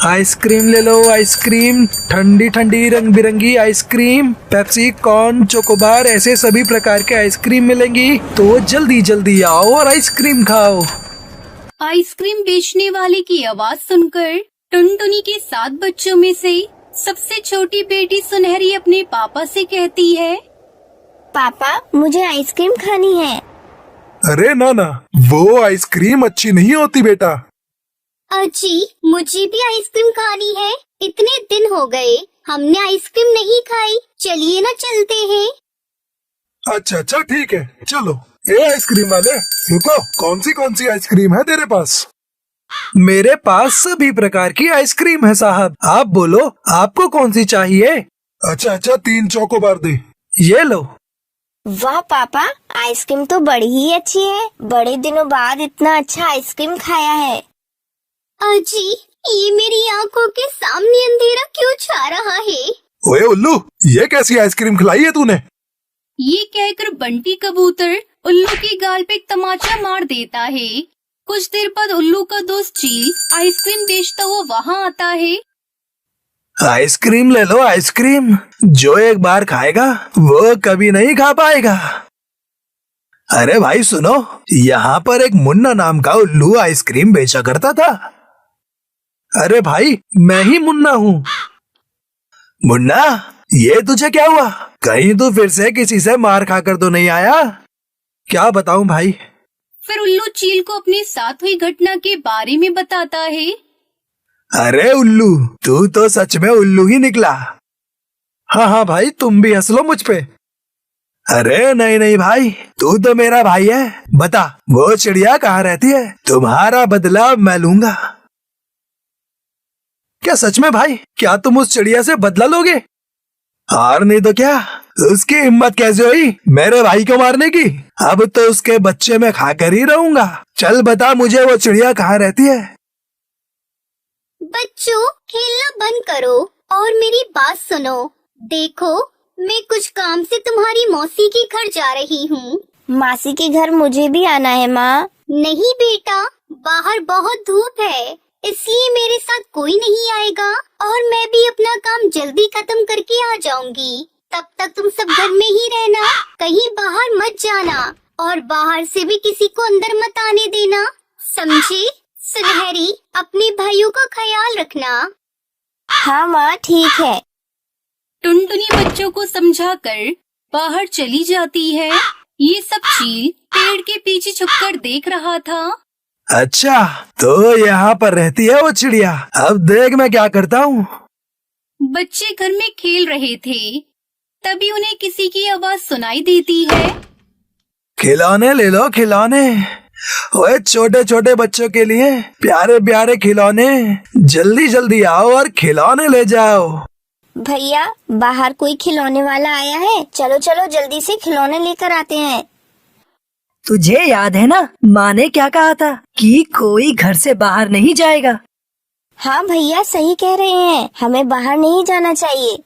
Ice cream ले लो ice cream, ठंडी ठंडी रंग बिरंगी आइसक्रीम, पेप्सी, कॉर्न, चोकोबार, ऐसे सभी प्रकार के आइसक्रीम मिलेंगी। तो जल्दी जल्दी आओ और आइसक्रीम खाओ। आइसक्रीम बेचने वाले की आवाज सुनकर टुनटुनी के 7 बच्चों में से सबसे छोटी बेटी सुनहरी अपने पापा से कहती है, पापा मुझे आइसक्रीम खानी है। अरे ना, वो आइसक्रीम अच्छी नहीं होती बेटा। अजी मुझे भी आइसक्रीम खानी है, इतने दिन हो गए हमने आइसक्रीम नहीं खाई, चलिए ना चलते हैं। अच्छा ठीक है चलो। ए आइसक्रीम वाले रुको, कौन सी आइसक्रीम है तेरे पास? मेरे पास सभी प्रकार की आइसक्रीम है साहब, आप बोलो आपको कौन सी चाहिए। अच्छा 3 चोकोबार दे। ये लो। वाह पापा, आइसक्रीम तो बड़ी ही अच्छी है, बड़े दिनों बाद इतना अच्छा आइसक्रीम खाया है। अजी ये मेरी आंखों के सामने अंधेरा क्यों छा रहा है? ओए उल्लू, ये कैसी आइसक्रीम खिलाई है तूने? ये कहकर बंटी कबूतर उल्लू की गाल पे एक तमाचा मार देता है। कुछ देर बाद उल्लू का दोस्त चील आइसक्रीम बेचता हुआ वहाँ आता है। आइसक्रीम ले लो आइसक्रीम, जो एक बार खाएगा वो कभी नहीं खा पाएगा। अरे भाई सुनो, यहाँ पर एक मुन्ना नाम का उल्लू आइसक्रीम बेचा करता था। अरे भाई मैं ही मुन्ना हूँ। मुन्ना ये तुझे क्या हुआ? कहीं तू फिर से किसी से मार खाकर तो नहीं आया? क्या बताऊं भाई। फिर उल्लू चील को अपने साथ हुई घटना के बारे में बताता है। अरे उल्लू, तू तो सच में उल्लू ही निकला। हाँ भाई, तुम भी हंस लो मुझ पे। अरे नहीं भाई, तू तो मेरा भाई है। बता वो चिड़िया कहाँ रहती है? तुम्हारा बदला मैं लूंगा। क्या सच में भाई? क्या तुम उस चिड़िया से बदला लोगे? और नहीं तो क्या, उसकी हिम्मत कैसे हुई मेरे भाई को मारने की? अब तो उसके बच्चे में खाकर ही रहूंगा। चल बता मुझे वो चिड़िया कहाँ रहती है। बच्चों खेलना बंद करो और मेरी बात सुनो। देखो मैं कुछ काम से तुम्हारी मौसी के घर जा रही हूँ। मासी के घर मुझे भी आना है माँ। नहीं बेटा, बाहर बहुत धूप है, इसलिए मेरे साथ कोई नहीं आएगा और मैं भी अपना काम जल्दी खत्म करके आ जाऊंगी। तब तक तुम सब घर में ही रहना, कहीं बाहर मत जाना और बाहर से भी किसी को अंदर मत आने देना, समझे? सुनहरी अपने भाइयों का ख्याल रखना। हाँ माँ ठीक है। टुनटुनी बच्चों को समझाकर बाहर चली जाती है। ये सब चील पेड़ के पीछे छुपकर देख रहा था। अच्छा तो यहाँ पर रहती है वो चिड़िया। अब देख मैं क्या करता हूँ। बच्चे घर में खेल रहे थे, तभी उन्हें किसी की आवाज सुनाई देती है। खिलौने ले लो खिलौने। ओए छोटे छोटे बच्चों के लिए प्यारे प्यारे खिलौने, जल्दी जल्दी आओ और खिलौने ले जाओ। भैया बाहर कोई खिलौने वाला आया है, चलो चलो जल्दी से खिलौने लेकर आते हैं। तुझे याद है ना माँ ने क्या कहा था कि कोई घर से बाहर नहीं जाएगा? हाँ भैया सही कह रहे हैं, हमें बाहर नहीं जाना चाहिए।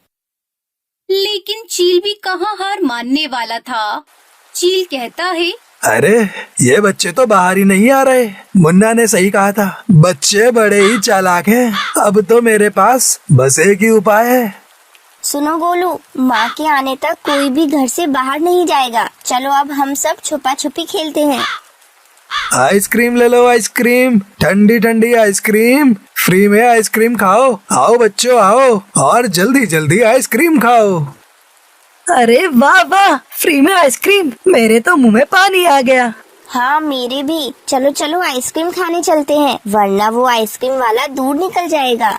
लेकिन चील भी कहाँ हार मानने वाला था। चील कहता है, अरे ये बच्चे तो बाहर ही नहीं आ रहे। मुन्ना ने सही कहा था, बच्चे बड़े ही चालाक हैं। अब तो मेरे पास बस एक ही उपाय है। सुनो गोलू, माँ के आने तक कोई भी घर से बाहर नहीं जाएगा। चलो अब हम सब छुपा छुपी खेलते हैं। आइसक्रीम ले लो आइसक्रीम, ठंडी ठंडी आइसक्रीम, फ्री में आइसक्रीम खाओ। आओ बच्चों आओ और जल्दी जल्दी आइसक्रीम खाओ। अरे वाह वाह, फ्री में आइसक्रीम, मेरे तो मुंह में पानी आ गया। हाँ मेरे भी। चलो चलो आइसक्रीम खाने चलते हैं, वरना वो आइसक्रीम वाला दूर निकल जाएगा।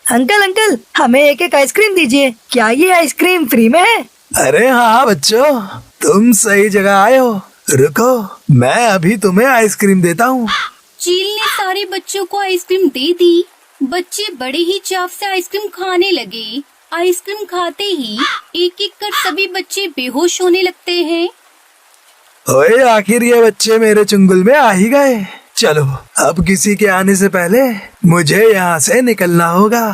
अंकल हमें एक एक आइसक्रीम दीजिए, क्या ये आइसक्रीम फ्री में है? अरे हाँ बच्चों, तुम सही जगह आए हो। रुको मैं अभी तुम्हें आइसक्रीम देता हूँ। चील ने सारे बच्चों को आइसक्रीम दे दी। बच्चे बड़े ही चाव से आइसक्रीम खाने लगे। आइसक्रीम खाते ही एक एक कर सभी बच्चे बेहोश होने लगते हैं। ओए आखिर ये बच्चे मेरे चुंगल में आ ही गए। चलो अब किसी के आने से पहले मुझे यहाँ से निकलना होगा।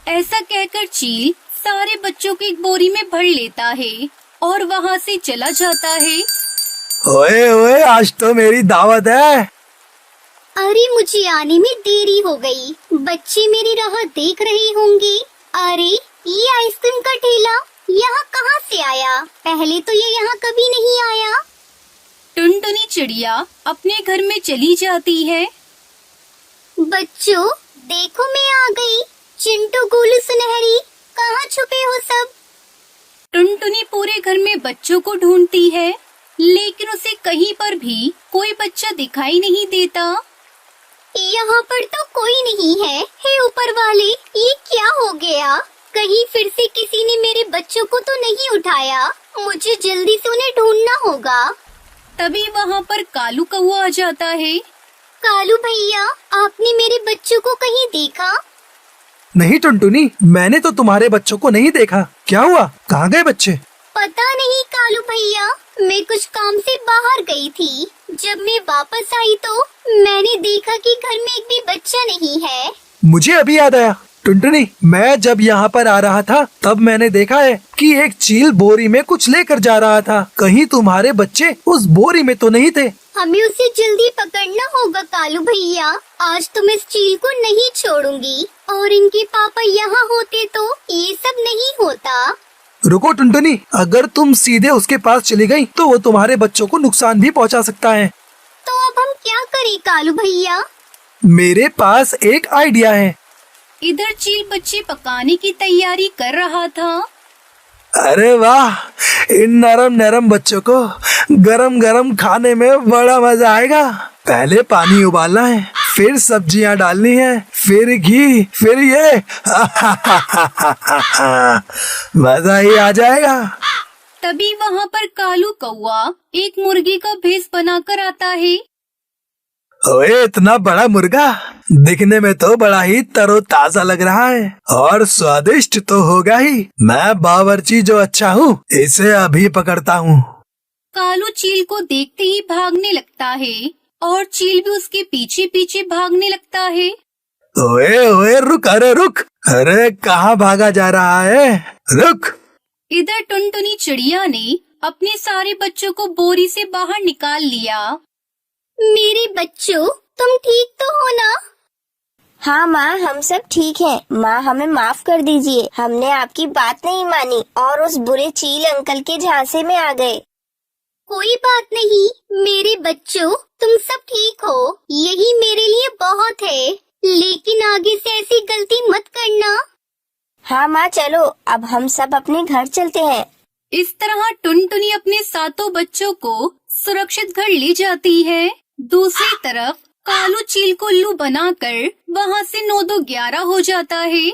ऐसा कहकर चील सारे बच्चों को एक बोरी में भर लेता है और वहाँ से चला जाता है। ओए ओए आज तो मेरी दावत है। अरे मुझे आने में देरी हो गई, बच्चे मेरी राह देख रहे होंगे। अरे ये आइसक्रीम का ठेला यहाँ कहाँ से आया? पहले तो ये यहाँ कभी नहीं आया। टुनटुनी चिड़िया अपने घर में चली जाती है। बच्चों देखो मैं आ गई। चिंटू गोलू सुनहरी कहाँ छुपे हो सब? टुनटुनी पूरे घर में बच्चों को ढूंढती है, लेकिन उसे कहीं पर भी कोई बच्चा दिखाई नहीं देता। यहाँ पर तो कोई नहीं है। हे ऊपर वाले, ये क्या हो गया? कहीं फिर से किसी ने मेरे बच्चों को तो नहीं उठाया। मुझे जल्दी से उन्हें ढूंढना होगा। तभी वहाँ पर कालू कौवा आ जाता है। कालू भैया, आपने मेरे बच्चों को कहीं देखा? नहीं टुनटुनी, मैंने तो तुम्हारे बच्चों को नहीं देखा। क्या हुआ, कहाँ गए बच्चे? पता नहीं कालू भैया, मैं कुछ काम से बाहर गई थी। जब मैं वापस आई तो मैंने देखा कि घर में एक भी बच्चा नहीं है। मुझे अभी याद आया टुनटुनी, मैं जब यहाँ पर आ रहा था तब मैंने देखा है कि एक चील बोरी में कुछ लेकर जा रहा था। कहीं तुम्हारे बच्चे उस बोरी में तो नहीं थे? हमें उसे जल्दी पकड़ना होगा कालू भैया। आज तो मैं इस चील को नहीं छोड़ूंगी, और इनके पापा यहाँ होते तो ये सब नहीं होता। रुको टुनटुनी, अगर तुम सीधे उसके पास चली गई तो वो तुम्हारे बच्चों को नुकसान भी पहुंचा सकता है। तो अब हम क्या करें कालू भैया? मेरे पास एक आइडिया है। इधर चील बच्चे पकाने की तैयारी कर रहा था। अरे वाह, इन नरम नरम बच्चों को गरम गरम खाने में बड़ा मजा आएगा। पहले पानी उबालना है, फिर सब्जियां डालनी है, फिर घी, फिर ये मजा ही आ जाएगा। तभी वहाँ पर कालू कौवा एक मुर्गी का भेष बनाकर आता है। ओए, इतना बड़ा मुर्गा दिखने में तो बड़ा ही तरोताजा लग रहा है और स्वादिष्ट तो होगा ही। मैं बावर्ची जो अच्छा हूँ, इसे अभी पकड़ता हूँ। कालू चील को देखते ही भागने लगता है और चील भी उसके पीछे पीछे भागने लगता है। ओए ओए, रुक, अरे रुक, अरे कहाँ भागा जा रहा है, रुक। इधर टुनटुनी चिड़िया ने अपने सारे बच्चों को बोरी से बाहर निकाल लिया। मेरे बच्चों, तुम ठीक तो हो ना? हाँ माँ, हम सब ठीक हैं। माँ हमें माफ कर दीजिए, हमने आपकी बात नहीं मानी और उस बुरे चील अंकल के झांसे में आ गए। कोई बात नहीं मेरे बच्चों, तुम सब ठीक हो, यही मेरे लिए बहुत है। लेकिन आगे से ऐसी गलती मत करना। हाँ माँ, चलो अब हम सब अपने घर चलते हैं। इस तरह टुनटुनी अपने सातों बच्चों को सुरक्षित घर ले जाती है। दूसरी तरफ कालू चील को उल्लू बनाकर वहाँ से 9 2 11 हो जाता है।